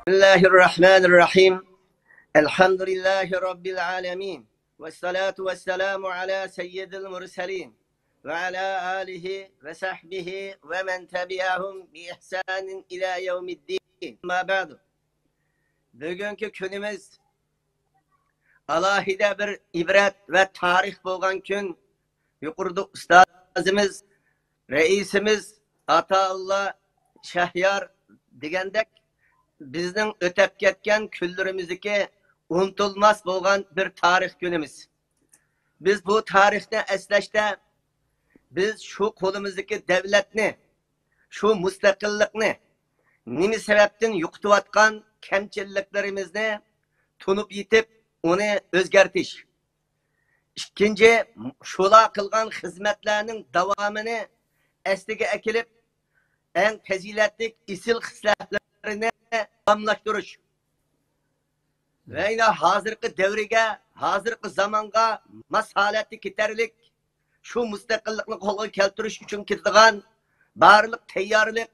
Bismillahirrahmanirrahim. Elhamdülillahi Rabbil alemin. Vessalatu vesselamu ala seyyidil murselin. Ve ala alihi ve sahbihi ve men tebi'ahum bi ihsanin ila yevmiddin. Ama ba'du. Bugünkü günümüz alahide bir ibret ve tarih bolgan gün. Yuqurdu ustazımız, reisimiz Ataullah Şahyar degandek bizning o'tib ketgan kunlarimizdagi unutulmas bo'lgan bir tarix günümüz. Biz bu tarixni eslashda biz shu qo'limizdagi davlatni, shu mustaqillikni nima sababdan yo'qotayotgan kamchiliklarimizni tunib yetib, uni o'zgartish. Ikkinchi, shula qilgan xizmatlarning davomini asliga akilib, eng fazilatli isil xislatlarini tamamlaştırış. Ve yine hazırki devrige, hazırki zamanga masalatı kiterlik, şu müstakillikni qo'lga keltirish uchun ketadigan barliq tayyorlik,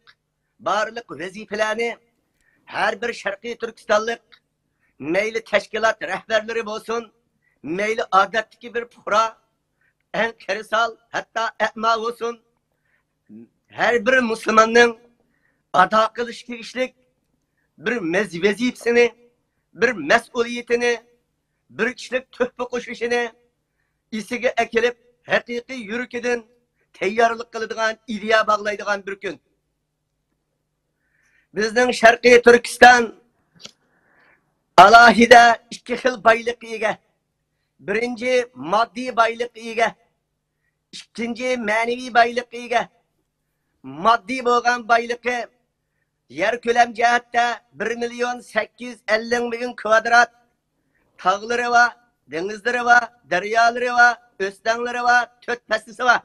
barliq vazifalarni har bir Sharqiy Turkistonlik meyli tashkilot rahbarlari bo'lsin, meyli odatdagi bir fuqaro, eng qarisal, hatto a'mo bo'lsin, her bir Müslümanın ado qilish tegishlik bir vazifasini, bir mas'uliyatini, bir kishilik tuhfa qo'shishini isiga akilib, haqiqiy yurikidan tayyorlik qiladigan, ideya bog'laydigan bir kun. Bizning Sharqiy Turkiston alohida ikki xil boylikka ega. Birinchi moddiy boylikka ega, ikkinchi ma'naviy boylikka ega. Maddi bo'lgan boyligi yer ko'lam jihatda 1.850.000 kvadrat tog'lari va dengizlari va daryolari va o'stanlari va 4 faslisi va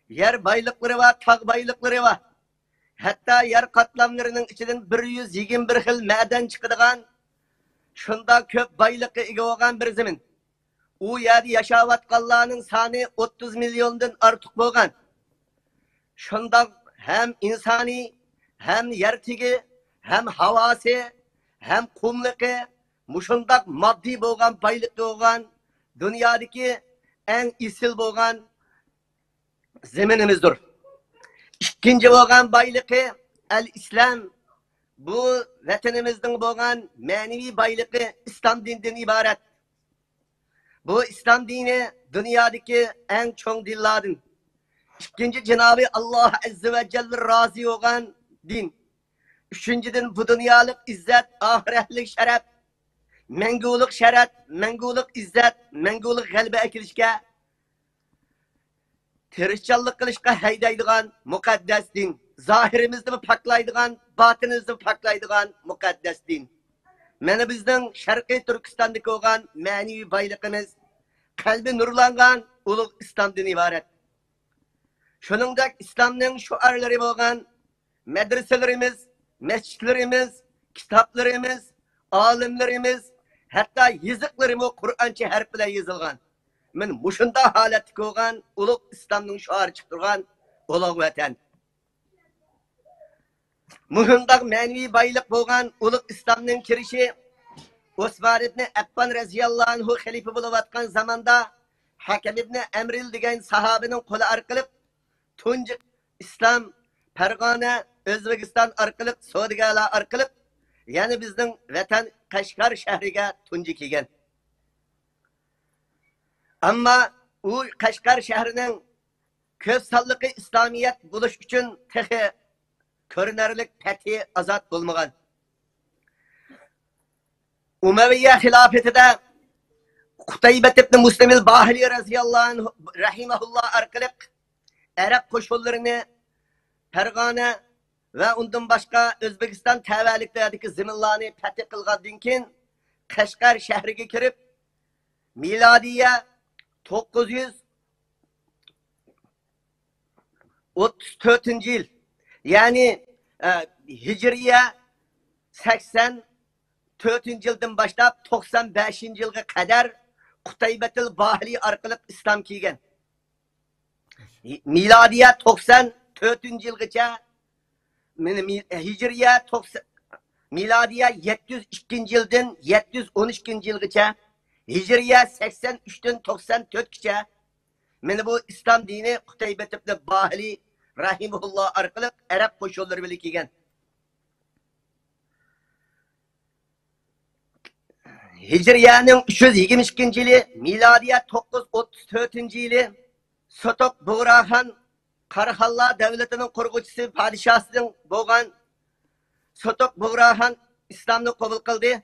yer boyliklari va tog' boyliklari va hatto yer qatlamlarining ichidan 121 xil ma'dan chiqadigan shunda ko'p boylikka ega bo'lgan bir zamin. U yerda yashayotganlarning soni 30 milliondan ortiq bo'lgan. Şundan hem insani, hem yertigi, hem havası, hem kumlıkı, muşundak maddi bolgan, baylık bolgan, dünyadaki en isil bolgan zeminimizdir. İkinci bolgan baylıkı, el-İslam, bu vatanimizden bolgan manevi baylıkı İslam dininden ibaret. Bu İslam dini dünyadaki en çoğun dillerden. İkinci Cenab-ı Allah Azze ve Celle razı olan din. Üçüncüden bu dünyalık izzet, ahiretlik şeref, menguluk şeref, menguluk izzet, menguluk galbe ekilişke, tirişçallık kılışka heydaydıgan mukaddes din. Zahirimizde mi paklaydıgan, batınızda mı paklaydıgan mukaddes din. Mene bizden Şarkı Türkistan'daki olan manevi baylıkımız, kalbi nurlangan uluk İslam dini ibaret. Şuningdek İslamning şuarlari bo'lgan medreselerimiz, mescitlerimiz, kitaplarımız, alimlerimiz, hatta yazıklarımız Kur'ancha harf bilan yozilgan. Men mushunda holatda bo'lgan ulug' İslamning şuari chiqtirgan ulug' vatan. Muhimdak ma'naviy boylik bo'lgan ulug' İslamning kirishi Osman ibn Affan radhiyallohu anhu xalifa bo'layotgan zamonda Hakim ibn Amril degan sahobaning qo'li orqali tunji İslam Farg'ona, O'zbekiston orqali, Saudiyalar orqali, ya'ni bizning vatan Qashqar shahriga tunji kelgan. Ammo u Qashqar shahrining ko'p sonliqi islomiyat bo'lish uchun tehi ko'rinarli fathi azod bo'lmagan. Umayya xilofatida Qutaybat ibn Muslim al-Bahili radhiyallohu anhu rahimahulloh orqali Arap koşullarını Farg'ona ve undan başka Özbekistan tavallikdagi zaminlarni fath qilgandan keyin Qashqar shahriga kirib milodiya 934 yıl, yani Hicriye 84 yıldan başlap 95 yılga kadar Qutaybatil Bahili orqali İslam kelgan. Miladiye 94 yılgacha, Hicriye miladiya 702 yıldan 713 yılgacha, Hicriye 83'ten 94gacha meni bu İslam dini Qutaybat ibn Bahili rahimehulloh orqali Arab qo'shinlari bilan kelgan. Hicriye'nin 322 yılı, miladiya 934 yılı Sotok Buğrahan Qarahalla devletinin qurg'uvchisi padişahının bo'lgan Sotok Buğrahan İslamni qabul qildi.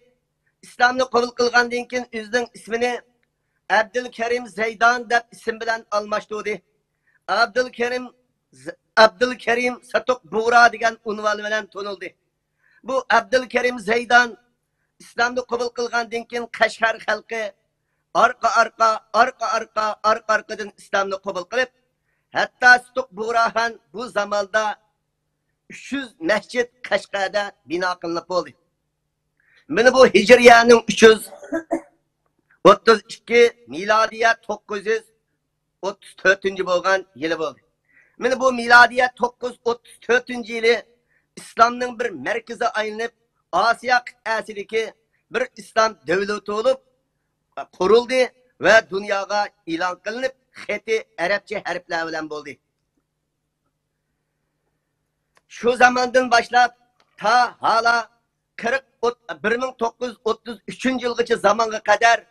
İslamni qabul qilgandan keyin o'zining ismini Abdulkarim Zaydan deb ism bilan almashtirdi. Abdulkarim Sotok Buğra degan unvon bilan tanildi. Bu Abdulkarim Zaydan İslamni qabul qilgandan keyin Qashqar xalqi arqadan İslamni qabul qilib, hatta Sotok Buğrahan bu zamonda 300 masjid Qashqarda bino qilinib bo'ldi. Mana bu Hicriye'nin 332, miladiya 934 bo'lgan yili bo'ldi. Mana bu miladiya 934 yili İslamning bir markazi aylanib, Osiyo qit'asidagi bir islom davlati bo'lib qurildi va dunyoga e'lon qilinib, xati arabcha harflar bilan bo'ldi. Şu zamandan başlap ta hala 1933 yılgacha zamanga kadar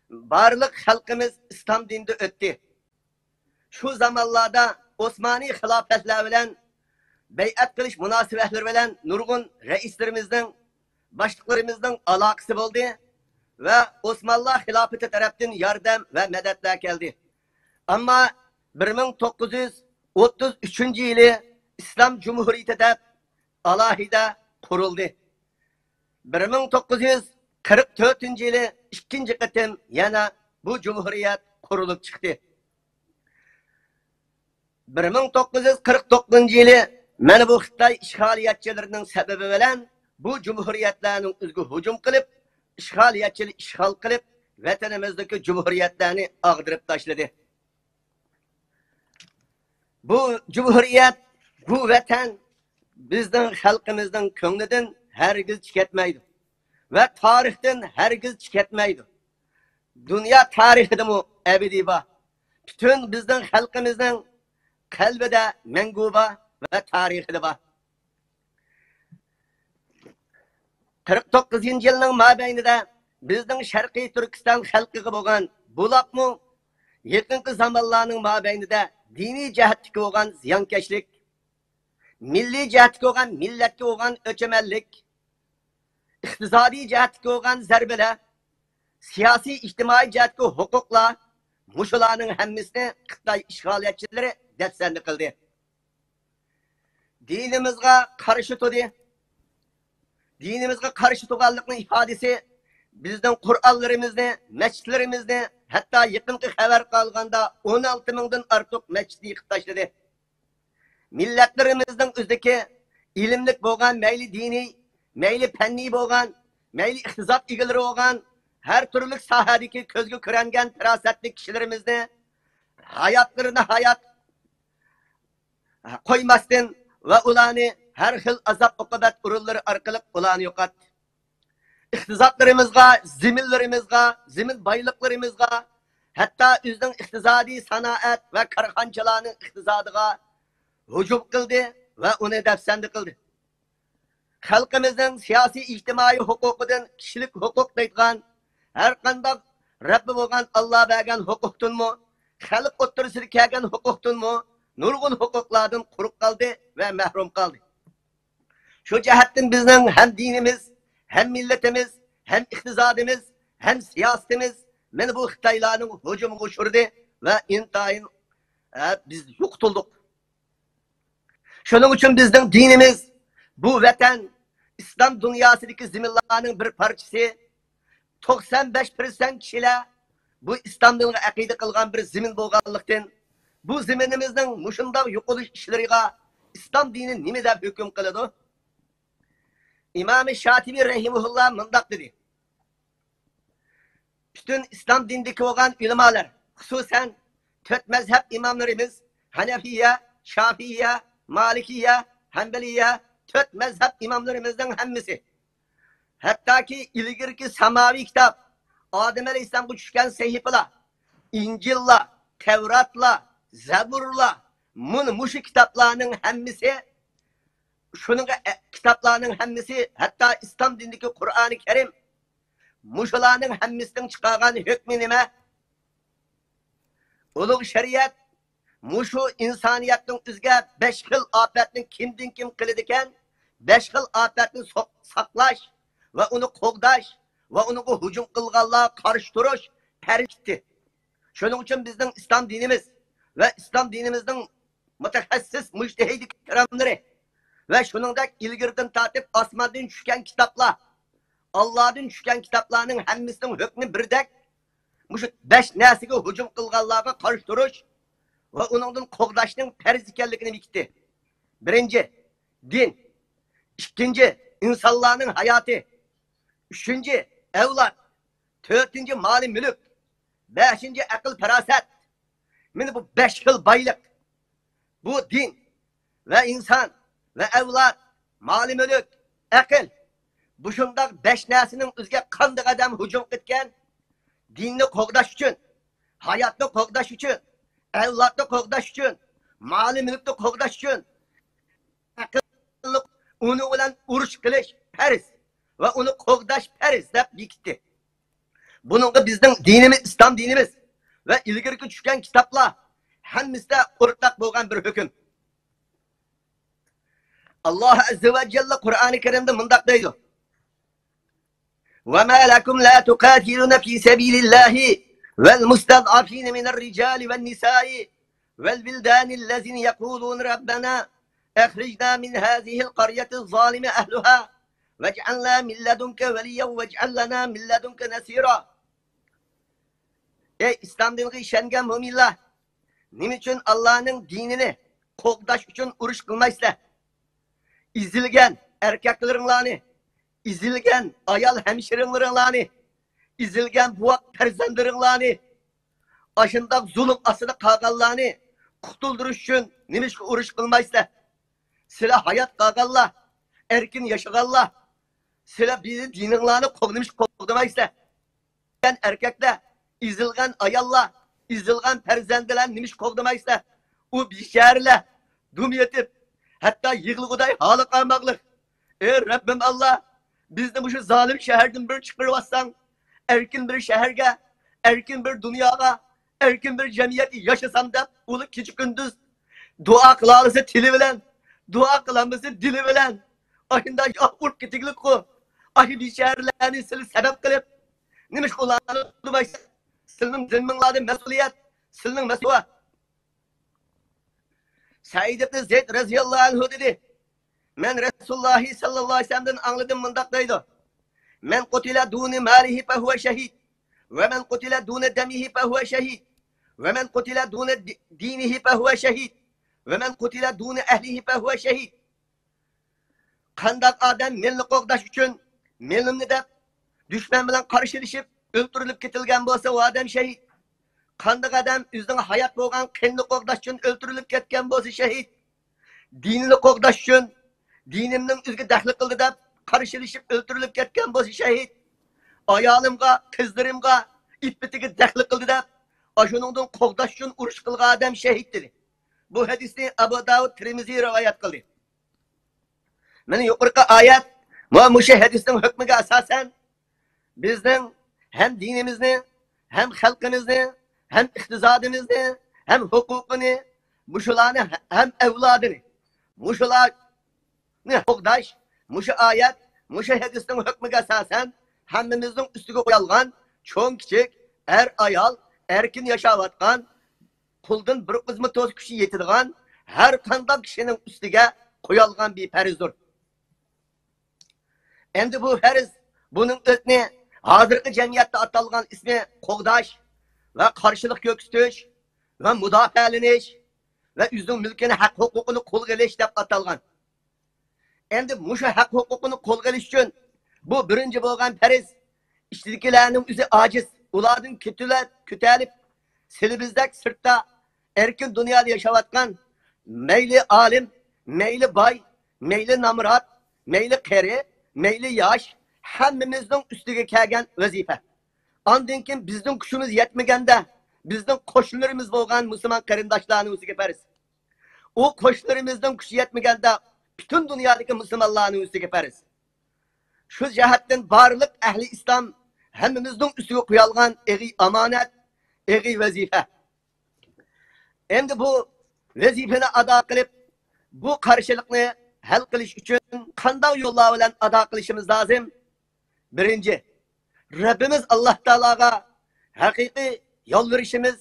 barliq xalqimiz İslam dinida o'tdi. Şu zamanlarda Osmani xilofatlar bilan bay'at qilish munosabatlari bilan nurg'un raislerimizning, boshliqlarimizning aloqasi bo'ldi va Osmanlı xilofati tarafdan yordam va madadlar keldi. Ammo 1933 yili İslam Cumhuriyeti deb alohida qurildi. 1944 yili ikkinchi qatim yana bu Cumhuriyet qurilib chiqdi. 1949 yili mana bu Xitoy ishg'oliyatchilarining sababi bilan bu Cumhuriyetlarning o'ziga hujum qilib, ishg'oliyatchilik ishg'ol qilib, vatanimizdagi Cumhuriyetlarni ag'dirib tashladi. Bu Cumhuriyet, bu vatan bizning xalqimizning ko'nglidan hargiz ketmaydi va tarixdan hargiz ketmaydi. Dünya tarixida mu ebedi bor. Bütün bizning xalqimizning qalbida mangu bor va tarixida bor. 49 yilning mobaynida bizning Sharqiy Turkiston xalqiga bo'lgan buloqmi yaqinqi zamonlarning mobaynida diniy jihatdagi bo'lgan ziyonkashlik, milliy jihatdagi bo'lgan millatga bo'lgan o'chamanlik, iqtisodiy jihatdagi bo'lgan zarbalar, siyosiy ijtimoiy jihatdagi huquqlar, mushularning hammasini Xitoy ishg'oliyatchilari dafsanda qildi. Dinimizga qarshi turdi. Dinimizga qarshi turganlikning ifodasi bizning Qur'onlarimizni, masjidlarimizni, hatto yaqinqi xabar qolganda 16 mingdan ortiq masjidni yıkıp tashladı. Millatlarimizning o'zidagi ilmlik bo'lgan, mayli diniy, mayli fanniy bo'lgan, mayli iqtisod egalari bo'lgan, har turli sohadagi ko'zga ko'rangan farosatli kishilarimizni hayotlarini hayot qo'ymasdan va ularni har xil azob uqubat urunlari orqali ularni yo'qotdi. İqtisodlarimizga, ziminlarimizga, zimin boyliklarimizga, hatta o'zining iqtisodiy sanoat va korxonchalarning iqtisodiga hujum qildi va uni dafsanda qildi. Xalqimizning siyosiy ijtimoiy huquqidan kishilik huquq deydigan har qanday Rabbi bo'lgan Alloh bergan huquqdanmi, xalq o'ttirisida kelgan huquqdanmi, nurg'un huquqlardan quruq qoldi va mahrum qoldi. Shu jihatdan bizning ham dinimiz, hem milletimiz, hem iqtisodimiz, hem siyasetimiz men bu Xitoylarning hujumiga uchirdi va intayin biz yo'qotildik. Shuning uchun bizning dinimiz, bu vatan, İslam dunyosidagi ziminlarning bir parchasi, 95% kishilar bu İslamning aqida qilgan bir zimin bo'lganlikdan bu ziminimizning mushundoq yo'qolish ishlariga İslam dini nima deb hukm qiladi? İmam-ı Şatibi rahimehullah mundaq dedi. Bütün İslam dinindeki olan ulemalar, hususen 4 mezhep imamlarımız, Hanefiye, Şafiye, Malikiye, Hanbeliye, 4 mezhep imamlarımızdan hemmisi Hattaki ilgirki samavi kitap, Adem Aleyhisselam'a düşken sehifala, İncil'la, Tevrat'la, Zebur'la, muşu kitaplarının hemmisi, şunun kitaplarının hemmisi, hatta İslam dinindeki Kur'an-ı Kerim, muşularının hemmisinin çıkargan hükmü nime? Ulug' şeriat, muşu insaniyetin üzge 5 xil afetini kimdin kim kılıdiken, 5 xil afetini saklaş ve onu qoğdaş ve onu hücum kılganlığa karşı duruş terkti. Şunun için bizden İslam dinimiz ve İslam dinimizden mütehassiss müçtehid kiramları ve şunundan ilgirden tatip asmandan düşken kitaplar, Allah'ın düşken kitaplarının hemmisinin hükmü birdek, muşu 5 nesige hücum kılganlığa karşı duruş ve onundan qoğdaşının perz ikenligini bildi. Birinci, din. İkinci, insanların hayatı. Üçüncü, evlat. Dördüncü, mali mülk. Beşinci, akıl feraset. Mini bu 5 xil baylık. Bu din ve insan ve evlat, mali mülk, akıl. Bu şundak 5 nesinin üzge kandık adam hücum etken, dinni qoğdaş için, hayatni qoğdaş için, evlatni qoğdaş için, mali mülkni qoğdaş için, akıllı onu bilen uruş kılış periz ve onu qoğdaş periz dep bekitdi. Bununla bizden dinimiz, İslam dinimiz ve ilgirki düşken kitaplar hemimizde ortak bolgan bir hüküm. Allah Azze ve Celle Kur'an-ı Kerim'de mındak deydi. وَمَا لَكُمْ لَا تُقَاتِلُونَ فِي سَب۪يلِ اللّٰهِ وَالْمُسْتَضْعَف۪ينَ مِنَ الرِّجَالِ وَالنِّسَاءِ وَالْوِلْدَانِ الَّذِينَ يَقُولُونَ رَبَّنَا اَخْرِجْنَا مِنْ هَذِهِ الْقَرْيَةِ الظَّالِمِ أَهْلُهَا وَاجْعَلْنَا مِنْ لَدُنْكَ وَلِيًّا وَاجْعَلْ لَنَا مِنْ لَدُنْكَ نَصِيرًا. Ey İslam dinine işengen müminler, niçin Allah'ın dinini qoğdaş için uruş kılmaysa, izilgen erkeklerini, izilgen ayal hemşirinlerini, izilgen buak perzendlerini, aşındak zulüm asıda kağallarını kurtulduruş için nimiş uruş kılmaysa, sila hayat kağallar, erkin yaşagallar, sila bizi dininlerini qoğdamış qoğdamaysa, erkekler, izilgen ayalla, izilgen perzendeler nimiş qoğdamaysa, o bir şehirle, dum yetip, hatta yığılıgıday halı kalmaklık. Ey Rabbim Allah, bizde bu şu zalim şehirden bir çıkırvazsan, erkin bir şehirge, erkin bir dünyaya, erkin bir cemiyeti yaşasam da, ulu küçük gündüz, dua kılalısı tili bilen, dua kılamısı dili bilen, ahında yahur kitiklik ku, ahi bir şehirlerini sili sebep kılıp, nimiş kulağını durmaysa, silinin zimminladı mesuliyet, silinin mesuliyet. Said ibn Zeyd razıyallahu anhu dedi, men Resulullah sallallahu aleyhi ve sellem'den anladım mındaktaydı. Men kutila duni malihi fehuve şehid. Ve men kutila duni demihi fehuve şehid. Ve men kutila duni dinihi fehuve şehid. Ve men kutila duni ehlihi fehuve şehid. Kandak adam milli qoğdaş için millimni de düşman bilen karşılaşıp öldürülüp ketilgen bolsa o adam şehid. Kandak adam üzden hayat bolgan kendi qoğdaş için öldürülüp ketken bolsa şehid. Dinini qoğdaş için dinimnin üzgü dahli kıldı da karşılaşıp öldürülüp ketken bolsa şehid. Ayalımga, kızlarımga ipbitigi dahli kıldı da aşınından qoğdaş için uruş kılga adam şehiddir. Bu hadisni Abu Davud Tirmizi rivayet kıldı. Meni yukarıki ayet ve muşu hadisinin hükmüge asasen bizden hem dinimizni, hem halkımızı, hem iktizadımızı, hem hukukunu, muşularını, hem evladını, muşular ne qoğdaş, muşu ayet, muşu hadisinin hükmüge asasen hemmimizin üstüge koyalgan, çoğun küçük, er ayal, erkin yaşavatkan, kuldan bir kızmı toz kişi yetilgan, her kandak kişinin üstüge koyalgan bir perizdir. Endi bu feriz, bunun özüne hazırki cemiyette atalgan ismi qoğdaş ve karşılık göküstüş ve müdafialiniş ve üzün mülkini hak hukukunu kol geliş dep atalgan. Endi muşu hak hukukunu kol geliş için bu birinci bolgan feriz, iştidikilerinin üzü aciz, uladın kütelip, silibizdak sırtta erkin dünyada yaşavatkan, meyli alim, meyli bay, meyli namrat, meyli keri, meyli yaş, hammamizning ustiga kelgan vazifa. Ondan keyin bizning kuchimiz yetmaganda, bizning qo'shnilarimiz bo'lgan musulmon qarindoshlarning ustiga farz. O qo'shnilarimizning kuchi yetmaganda, butun dunyodagi musulmonlarning ustiga farz. Shu jihatdan barliq ahli islom hammamizning ustiga qo'yilgan eg'i omonat, eg'i vazifa. Endi bu vazifani ado qilib, bu qarshilikni hal qilish uchun qanday yo'llar bilan ado qilishimiz lozim? Birinchi, Rabbimiz Alloh taologa haqiqiy yolvorishimiz,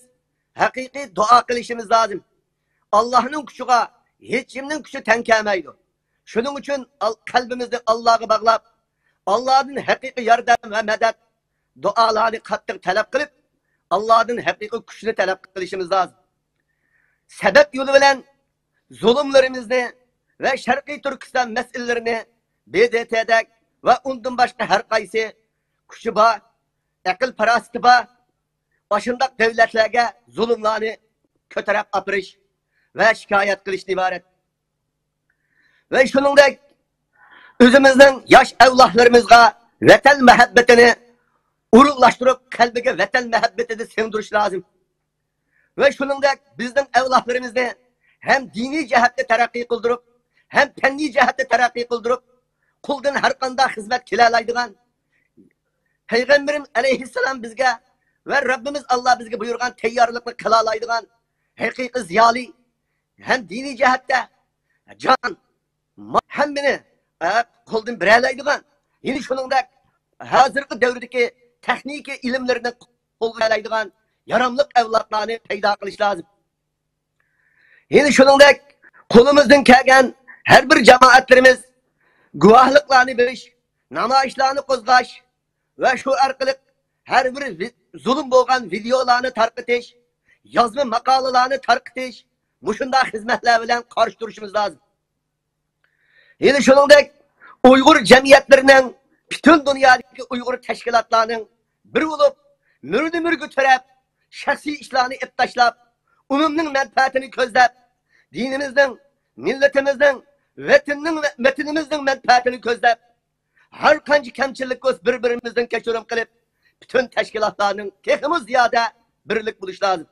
haqiqiy duo qilishimiz lozim. Allohning kuchiga hech kimning kuchi teng kelmaydi. Shuning uchun qalbimizni Allohga bog'lab, Allohdan haqiqiy yordam va madad duolarni qattiq talab qilib, Allohdan haqiqiy kuchni talab qilishimiz lozim. Sebep yolu bilen zulümlerimizni ve Şarkı Türkistan meselelerini BDT'de ve ondan başka her kaysi kuşu ba, akıl parası ba, başındaki devletlerge zulümlerini köterek apırış ve şikayet kılışını ibaret. Ve şununla özümüzden yaş evlahlarımızga vatan muhabbetini urullaştırıp kalbine vatan muhabbetini sığındırış lazım. Ve şununla bizden evlatlarımızda hem dini cihette terakki kıldırıp, hem fenni cihette terakki kıldırıp, kuldan her kanda hizmet kilalaydıgan, Peygamberim aleyhisselam bizge ve Rabbimiz Allah bizge buyurgan teyyarlıkla kılalaydıgan, hakiki ziyali, hem dini cihette, can, hem beni kuldan birelaydıgan, yine şununla hazırki devredeki tekniki ilimlerinden kullanaydıgan, yaramlık evlatlarını peyda kılış lazım. Yine şununla kolumuzdan kelgen her bir cemaatlerimiz guvahlıklarını veriş, namayişlerini kozgaş ve şu arkalık her bir zulüm boğan videolarını tarkıtış, yazma makalalarını tarkıtış, muşunda hizmetler bilen karşı duruşumuz lazım. Yine şununla Uygur cemiyetlerinin, bütün dünyadaki Uygur teşkilatlarının bir olup, mürgü mürgü törep, şahsi işlerini iptaşlap, umumның menfaatini közlep, dinimizden, milletimizden, vatanimizden menfaatini közlep, her kanci kemçilik göz birbirimizden keşirim kılıp, bütün teşkilatlarının tekimiz ziyade birlik buluş lazım.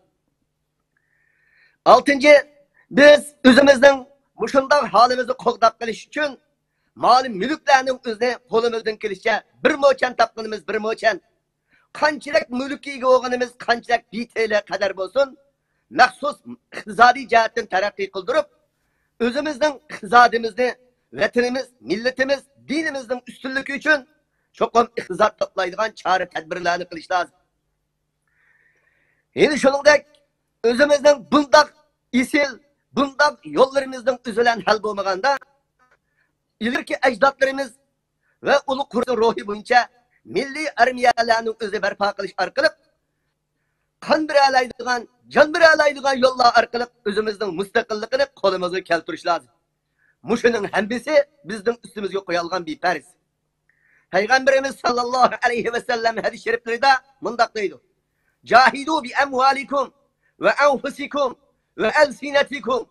Altıncı, biz özümüzden muşundak halimizi qoğdap kılış için, malum mülüklerinin özüne kolumuzdan kilişçe bir moçen tapkınımız bir moçen, kançilek mülkiye oğanımız kançilek BTL kadar bolsun, məxsus iqtisadi cihetten terakki kıldırıp, özümüzden iqtisadimizni, vatanimiz, milletimiz, dinimizin üstünlüğü için çokum iqtisad toplaydıgan çare tedbirlerini kılış lazım. Yine şunundak, özümüzden bundak isil, bundak yollarımızdan üzülen hal bulmaganda, ileriki ecdatlarımız ve ulu kurdu ruhi boyunca milli armiyalarının özü berpa kılış arkalık, kan bir alaydıgan, can bir alaydıgan yollar arkalık özümüzden müstakillikini kolumuzu keltiriş lazım. Muşunun hembisi bizden üstümüzge koyalgan bir pers. Peygamberimiz sallallahu aleyhi ve sellem hadis-i şeriflerinde mındaklıydı. Cahidu bi emvalikum ve enfusikum ve elsinetikum.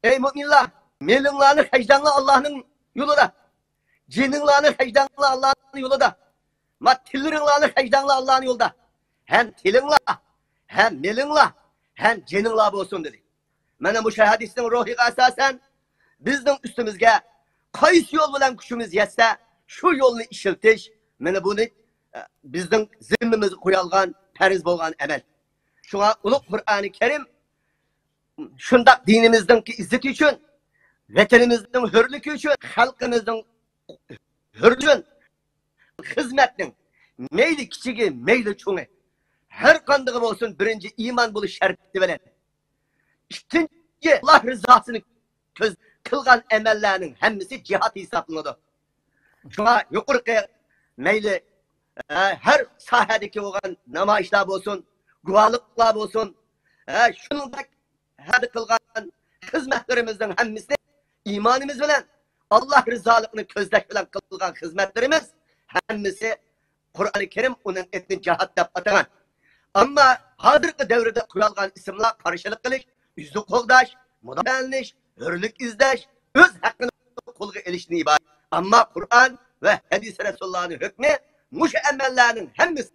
Ey müminler, melinlarını hecdanla Allah'ın yolunda. Cininlarını hecdanla Allah'ın yolunda. Tillerinlarını hecdanla Allah'ın yolunda. Hem tilinla, hem melinla, hem cininla olsun dedi. Bana bu hadisinin ruhiga asasen bizden üstümüzge kayıs yol bilen kuşumuz yetse şu yolunu işiltiş, bana bunu bizden zimmimizi koyalgan, periz bolgan emel. Şuna uluk Kur'an-ı Kerim şundak dinimizden ki izzeti için, vatanimizden hürlükü için, halkımızdan hürlüğün, hizmetin, meyli kiçigi, meyli çoğu, her kandığı olsun birinci iman buluş şerti veren. İkinci Allah rızasını kılgan emellerinin hemisi cihat hesaplanıdır. Şuna yukarı meyli her sahadaki olan namayişler olsun, guvalıklar olsun, şunun da hadi kılgan hizmetlerimizden hemisi imanımız bilen Allah rızalığını közleş bilen kılgan hizmetlerimiz hemisi Kur'an-ı Kerim onun etni cihat dep atagan. Ama hazırki devrede kuralgan isimler karşılık kılış, yüzlük koldaş, mudabenliş, hürlük izleş, öz hakkını kolga elişini ibaret. Ama Kur'an ve hadis-i Resulullah'ın hükmü muş emellerinin hemmisi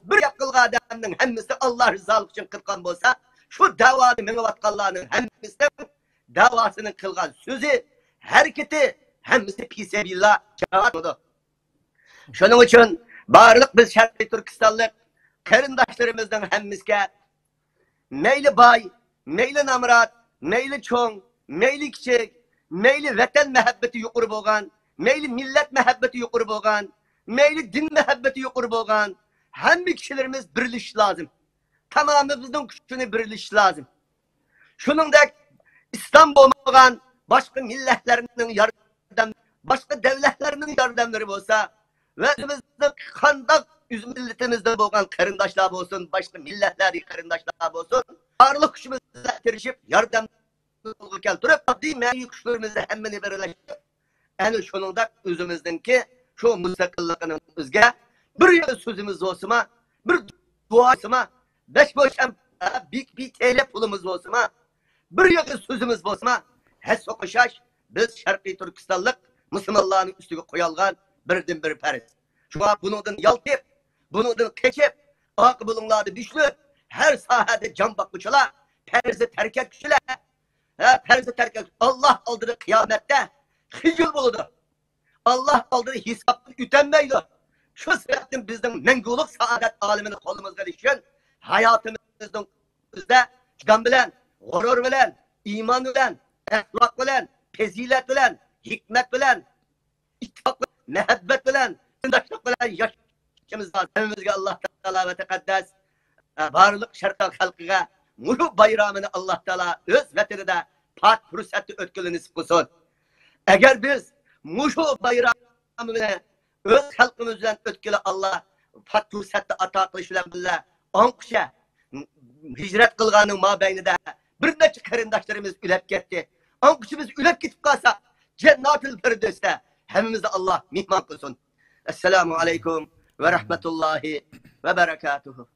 bir yapkılga adamның hemmisi Allah rızalık için kılgan bolsa şu davаны meňebatganlarning hemmisi davasının kılgan sözü hareketi hemmisi pisebillah cevap. Şunun için barlık biz Şarkı Türkistanlık qarindaşlarımızdan hemmizge meyli bay, meyli namrat, meyli çoğun, meyli kiçik, meyli vatan mehabbeti yuqur bolgan, meyli millet mehabbeti yuqur bolgan, meyli din mehabbeti yuqur bolgan, hemmi kişilerimiz birleşiş lazım. Tamamımızın güçünü birleşiş lazım. Şunundaki İslam bolmagan başka milletlerinin yardım, başka devletlerinin yardımları olsa ve bizimizde kandak yüz milletimizde bolgan qarindaşlar bolsun, başka milletler qarindaşlar bolsun, barlık güçümüzle tirişip yardım keltirip addi meyi güçlerimizle hemmini birleşip yani şununda özümüzdeki şu müstakilliğinin özge bir sözümüz olsuma, bir duasıma, beş boşam bir TL pulumuz olsuma, bir sözümüz olsuma, hes okuşaş biz Şarkı Türkistanlık Müslümanların üstüge koyalgan birden bir periz. Şuna bunundan yaltip, bunundan keçip, akı bulunlardı düşlü, her sahada can bakmışlar, perizi terk etmişler. Perizi terk etmişler. Allah aldırı kıyamette hicil buludu. Allah aldırı hesaplı ütenmeydi. Şu sebepten bizden menguluk saadet alemini kolumuzda düşün, hayatımızdan bizde can bilen, gurur bilen, iman bilen, ahlak bilen, pezilet bilen, hikmet bilen, ittifak bilen, mehabbet bilen, sindaşlık bilen yaşamımız lazım. Hemimizge Allah Teala ve Tekaddes varlık şarkı halkıga mulu bayramını Allah Teala öz veteride pak fırsatı ötkülü nisip kılsın. Eğer biz muşu bayramını öz halkımızdan ötkülü Allah pak fırsatı ata kılışılan billah on kuşa hicret kılganın mabeynide bir neçe qarindaşlarımız ülep gitti. On kuşumuz ülep gitip kalsa Cennet-ül Firdevs'te hemimizi Allah mihman kılsın. Esselamu aleyküm ve rahmetullahi ve berekatuhu.